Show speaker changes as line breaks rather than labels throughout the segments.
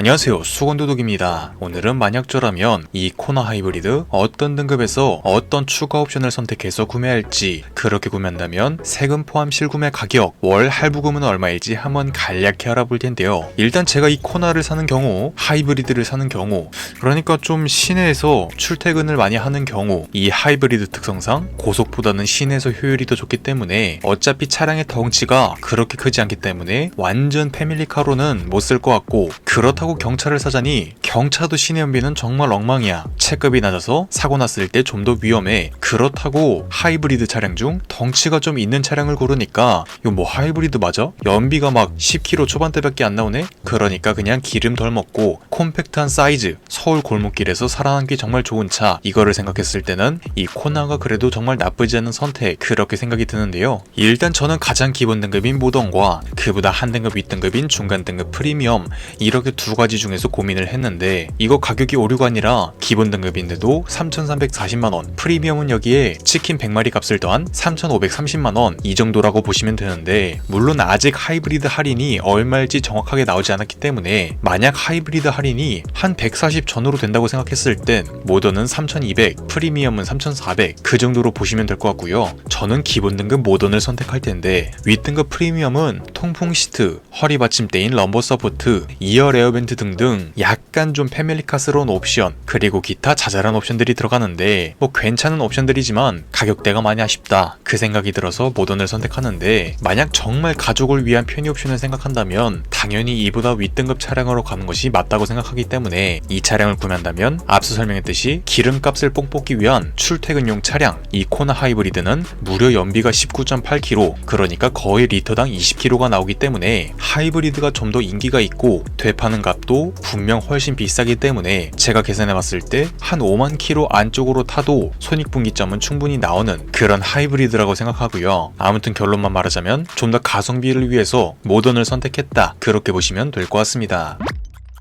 안녕하세요, 수건도둑입니다. 오늘은 만약 저라면 이 코나 하이브리드 어떤 등급에서 어떤 추가 옵션을 선택해서 구매할지, 그렇게 구매한다면 세금 포함 실구매 가격, 월 할부금은 얼마일지 한번 간략히 알아볼 텐데요. 일단 제가 이 코나를 사는 경우, 하이브리드를 사는 경우, 그러니까 좀 시내에서 출퇴근을 많이 하는 경우, 이 하이브리드 특성상 고속보다는 시내에서 효율이 더 좋기 때문에 어차피 차량의 덩치가 그렇게 크지 않기 때문에 완전 패밀리카로는 못 쓸 것 같고, 그렇다고 경차를 사자니 경차도 시내 연비는 정말 엉망이야. 체급이 낮아서 사고 났을 때 좀 더 위험해. 그렇다고 하이브리드 차량 중 덩치가 좀 있는 차량을 고르니까 이거 뭐 하이브리드 맞아? 연비가 막 10km 초반대밖에 안 나오네? 그러니까 그냥 기름 덜 먹고 콤팩트한 사이즈, 서울 골목길에서 살아남기 정말 좋은 차, 이거를 생각했을 때는 이 코나가 그래도 정말 나쁘지 않은 선택, 그렇게 생각이 드는데요. 일단 저는 가장 기본 등급인 모던과 그보다 한 등급 윗등급인 중간 등급 프리미엄, 이렇게 두 가지 중에서 고민을 했는데, 이거 가격이 오류가 아니라 기본 등급인데도 3,340만원, 프리미엄은 여기에 치킨 100마리 값을 더한 3,530만원, 이 정도라고 보시면 되는데, 물론 아직 하이브리드 할인이 얼마일지 정확하게 나오지 않았기 때문에 만약 하이브리드 할인이 한 140 전후로 된다고 생각했을 땐 모던은 3,200, 프리미엄은 3,400, 그 정도로 보시면 될 것 같고요. 저는 기본 등급 모던을 선택할 텐데, 윗등급 프리미엄은 통풍 시트, 허리 받침대인 럼버 서포트, 2열 에어벤트 등등 약간 좀 패밀리카스러운 옵션, 그리고 기타 자잘한 옵션들이 들어가는데 뭐 괜찮은 옵션들이지만 가격대가 많이 아쉽다, 그 생각이 들어서 모던을 선택하는데, 만약 정말 가족을 위한 편의 옵션을 생각한다면 당연히 이보다 윗등급 차량으로 가는 것이 맞다고 생각하기 때문에, 이 차량을 구매한다면 앞서 설명했듯이 기름값을 뽕 뽑기 위한 출퇴근용 차량, 이 코나 하이브리드는 무려 연비가 19.8km, 그러니까 거의 리터당 20km가 나오기 때문에 하이브리드가 좀 더 인기가 있고 되파는 값도 분명 훨씬 비싸기 때문에 제가 계산해봤을 때 한 5만 km 안쪽으로 타도 손익분기점은 충분히 나오는 그런 하이브리드라고 생각하고요. 아무튼 결론만 말하자면 좀 더 가성비를 위해서 모던을 선택했다, 그렇게 보시면 될 것 같습니다.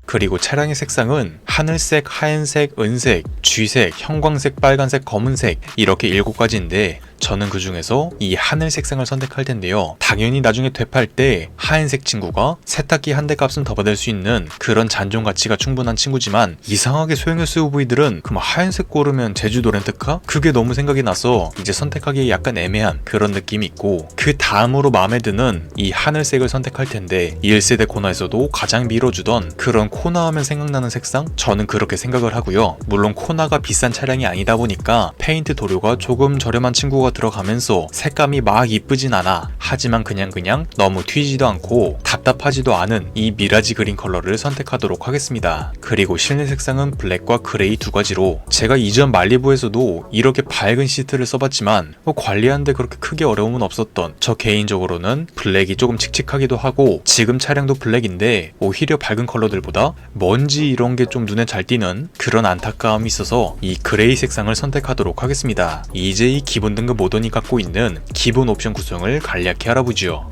그리고 차량의 색상은 하늘색, 하얀색, 은색, 쥐색, 형광색, 빨간색, 검은색, 이렇게 7가지인데 저는 그 중에서 이 하늘 색상을 선택할 텐데요. 당연히 나중에 되팔 때 하얀색 친구가 세탁기 한 대 값은 더 받을 수 있는 그런 잔존 가치가 충분한 친구지만, 이상하게 소형 SUV들은 그럼 하얀색 고르면 제주도 렌트카? 그게 너무 생각이 나서 이제 선택하기에 약간 애매한 그런 느낌이 있고, 그 다음으로 마음에 드는 이 하늘색을 선택할 텐데, 1세대 코나에서도 가장 밀어주던 그런 코나 하면 생각나는 색상? 저는 그렇게 생각을 하고요. 물론 코나가 비싼 차량이 아니다 보니까 페인트 도료가 조금 저렴한 친구가 들어가면서 색감이 막 이쁘진 않아. 하지만 그냥 너무 튀지도 않고 답답하지도 않은 이 미라지 그린 컬러를 선택하도록 하겠습니다. 그리고 실내 색상은 블랙과 그레이 두 가지로, 제가 이전 말리부에서도 이렇게 밝은 시트를 써봤지만 뭐 관리하는데 그렇게 크게 어려움은 없었던, 저 개인적으로는 블랙이 조금 칙칙하기도 하고, 지금 차량도 블랙인데 오히려 밝은 컬러들보다 먼지 이런 게 좀 눈에 잘 띄는 그런 안타까움이 있어서 이 그레이 색상을 선택하도록 하겠습니다. 이제 이 기본 등급 모던이 갖고 있는 기본 옵션 구성을 간략히 알아보죠.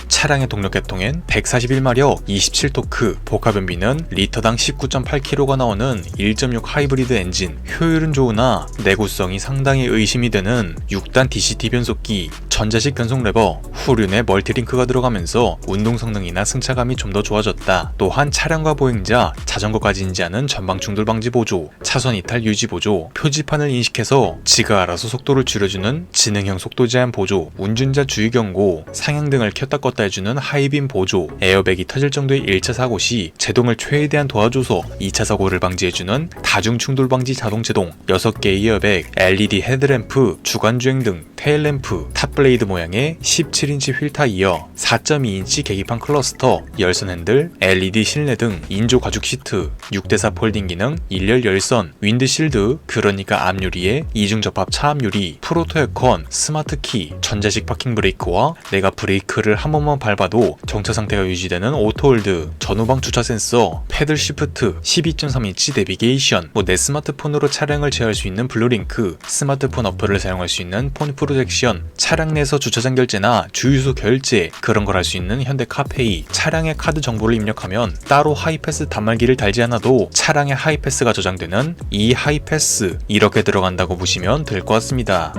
차량의 동력 계통엔 141마력, 27토크, 복합연비는 리터당 19.8km가 나오는 1.6 하이브리드 엔진, 효율은 좋으나 내구성이 상당히 의심이 되는 6단 DCT 변속기, 전자식 변속 레버, 후륜에 멀티링크가 들어가면서 운동 성능이나 승차감이 좀 더 좋아졌다. 또한 차량과 보행자, 자전거까지 인지하는 전방 충돌 방지 보조, 차선 이탈 유지 보조, 표지판을 인식해서 지가 알아서 속도를 줄여주는 지능형 속도 제한 보조, 운전자 주의 경고, 상향등을 켰다 껐다 해주는 하이빔 보조, 에어백이 터질 정도의 1차 사고 시 제동을 최대한 도와줘서 2차 사고를 방지해주는 다중 충돌 방지 자동 제동, 6개의 에어백, LED 헤드램프, 주간주행 등 테일램프, 탑블레이드 모양의 17인치 휠 타이어, 4.2인치 계기판 클러스터, 열선 핸들, LED 실내 등 인조 가죽 시트, 6대4 폴딩 기능, 일렬 열선, 윈드실드, 그러니까 앞유리에 이중 접합 차앞유리, 프로토 에어컨, 스마트 키, 전자식 파킹 브레이크와 내가 브레이크를 한 번만 밟아도 정차 상태가 유지되는 오토홀드, 전후방 주차 센서, 패들 시프트, 12.3인치 내비게이션, 내 스마트폰으로 차량을 제어할 수 있는 블루링크, 스마트폰 어플을 사용할 수 있는 폰 프로젝션, 차량 내에서 주차장 결제나 주유소 결제, 그런 걸 할 수 있는 현대 카페이, 차량의 카드 정보를 입력하면 따로 하이패스 단말기를 달지 않아도 차량의 하이패스가 저장되는 이 하이패스, 이렇게 들어간다고 보시면 될 것 같습니다.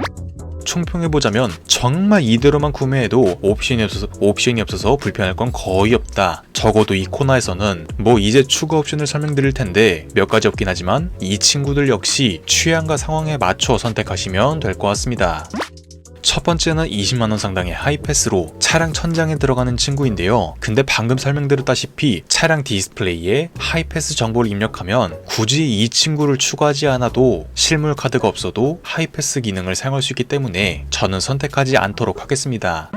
총평해보자면 정말 이대로만 구매해도 옵션이 없어서 불편할 건 거의 없다. 적어도 이 코너에서는 뭐 이제 추가 옵션을 설명드릴 텐데 몇 가지 없긴 하지만 이 친구들 역시 취향과 상황에 맞춰 선택하시면 될 것 같습니다. 첫 번째는 20만원 상당의 하이패스로 차량 천장에 들어가는 친구인데요. 근데 방금 설명드렸다시피 차량 디스플레이에 하이패스 정보를 입력하면 굳이 이 친구를 추가하지 않아도 실물 카드가 없어도 하이패스 기능을 사용할 수 있기 때문에 저는 선택하지 않도록 하겠습니다.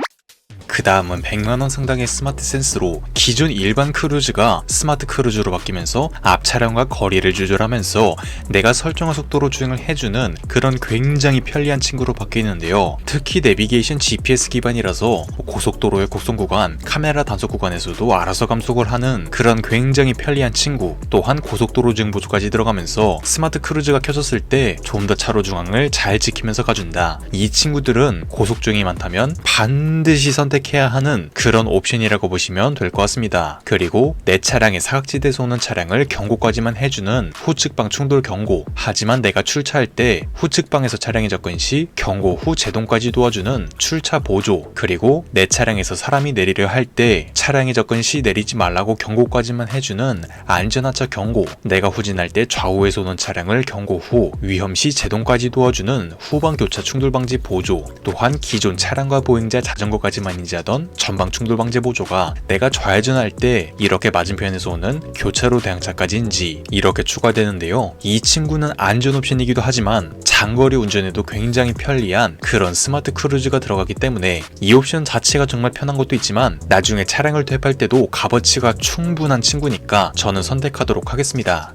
그 다음은 100만원 상당의 스마트 센스로 기존 일반 크루즈가 스마트 크루즈로 바뀌면서 앞 차량과 거리를 조절하면서 내가 설정한 속도로 주행을 해주는 그런 굉장히 편리한 친구로 바뀌는데요. 특히 내비게이션 GPS 기반이라서 고속도로의 곡선 구간, 카메라 단속 구간에서도 알아서 감속을 하는 그런 굉장히 편리한 친구, 또한 고속도로 주행 보조까지 들어가면서 스마트 크루즈가 켜졌을 때 좀 더 차로 중앙을 잘 지키면서 가준다. 이 친구들은 고속주행이 많다면 반드시 선택해야 하는 그런 옵션이라고 보시면 될 것 같습니다. 그리고 내 차량의 사각지대에서 오는 차량을 경고까지만 해주는 후측방 충돌 경고, 하지만 내가 출차할 때 후측방에서 차량이 접근 시 경고 후 제동까지 도와주는 출차 보조, 그리고 내 차량에서 사람이 내리려 할 때 차량이 접근 시 내리지 말라고 경고까지만 해주는 안전하차 경고, 내가 후진할 때 좌우에서 오는 차량을 경고 후 위험 시 제동까지 도와주는 후방 교차 충돌 방지 보조, 또한 기존 차량과 보행자 자전거까지만 인지하던 전방 충돌 방지 보조가 내가 좌회전할 때 이렇게 맞은편에서 오는 교차로 대항차까지 인지 이렇게 추가되는데요. 이 친구는 안전 옵션이기도 하지만 장거리 운전에도 굉장히 편리한 그런 스마트 크루즈가 들어가기 때문에 이 옵션 자체가 정말 편한 것도 있지만 나중에 차량을 투입할 때도 값어치가 충분한 친구니까 저는 선택하도록 하겠습니다.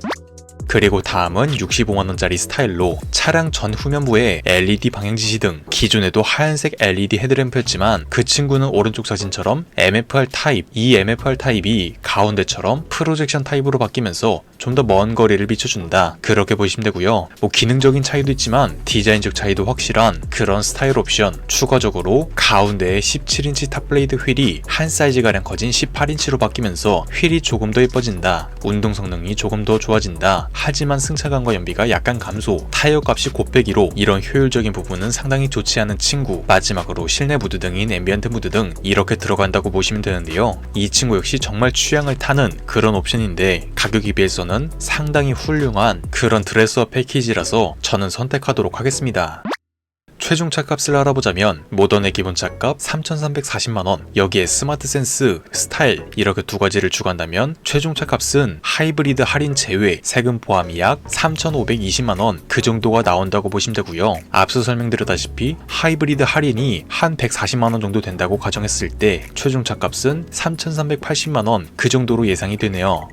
그리고 다음은 65만원짜리 스타일로 차량 전 후면부에 LED 방향지시 등 기존에도 하얀색 LED 헤드램프였지만 그 친구는 오른쪽 사진처럼 MFR 타입, 이 MFR 타입이 가운데처럼 프로젝션 타입으로 바뀌면서 좀 더 먼 거리를 비춰준다. 그렇게 보시면 되고요. 뭐 기능적인 차이도 있지만 디자인적 차이도 확실한 그런 스타일 옵션, 추가적으로 가운데에 17인치 탑블레이드 휠이 한 사이즈가량 커진 18인치로 바뀌면서 휠이 조금 더 예뻐진다. 운동 성능이 조금 더 좋아진다. 하지만 승차감과 연비가 약간 감소, 타이어 값이 곱빼기로 이런 효율적인 부분은 상당히 좋지 않은 친구, 마지막으로 실내 무드 등인 앰비언트 무드 등 이렇게 들어간다고 보시면 되는데요. 이 친구 역시 정말 취향을 타는 그런 옵션인데 가격에 비해서는 상당히 훌륭한 그런 드레스업 패키지라서 저는 선택하도록 하겠습니다. 최종 차값을 알아보자면 모던의 기본 차값 3,340만원, 여기에 스마트 센스, 스타일 이렇게 두 가지를 추가한다면 최종 차값은 하이브리드 할인 제외 세금 포함이 약 3,520만원 그 정도가 나온다고 보시면 되고요. 앞서 설명드렸다시피 하이브리드 할인이 한 140만원 정도 된다고 가정했을 때 최종 차값은 3,380만원 그 정도로 예상이 되네요.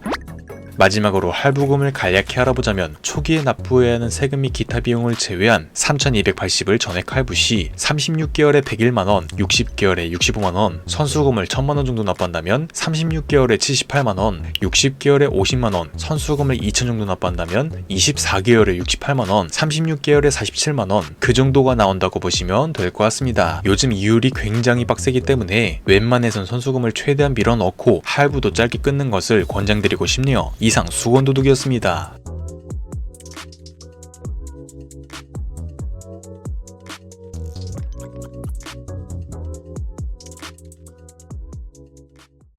마지막으로 할부금을 간략히 알아보자면 초기에 납부해야 하는 세금 및 기타 비용을 제외한 3,280을 전액 할부 시 36개월에 101만원, 60개월에 65만원, 선수금을 1,000만원 정도 납부한다면 36개월에 78만원, 60개월에 50만원, 선수금을 2,000 정도 납부한다면 24개월에 68만원, 36개월에 47만원 그 정도가 나온다고 보시면 될 것 같습니다. 요즘 이율이 굉장히 빡세기 때문에 웬만해선 선수금을 최대한 밀어넣고 할부도 짧게 끊는 것을 권장드리고 싶네요. 이상 수건도둑이었습니다.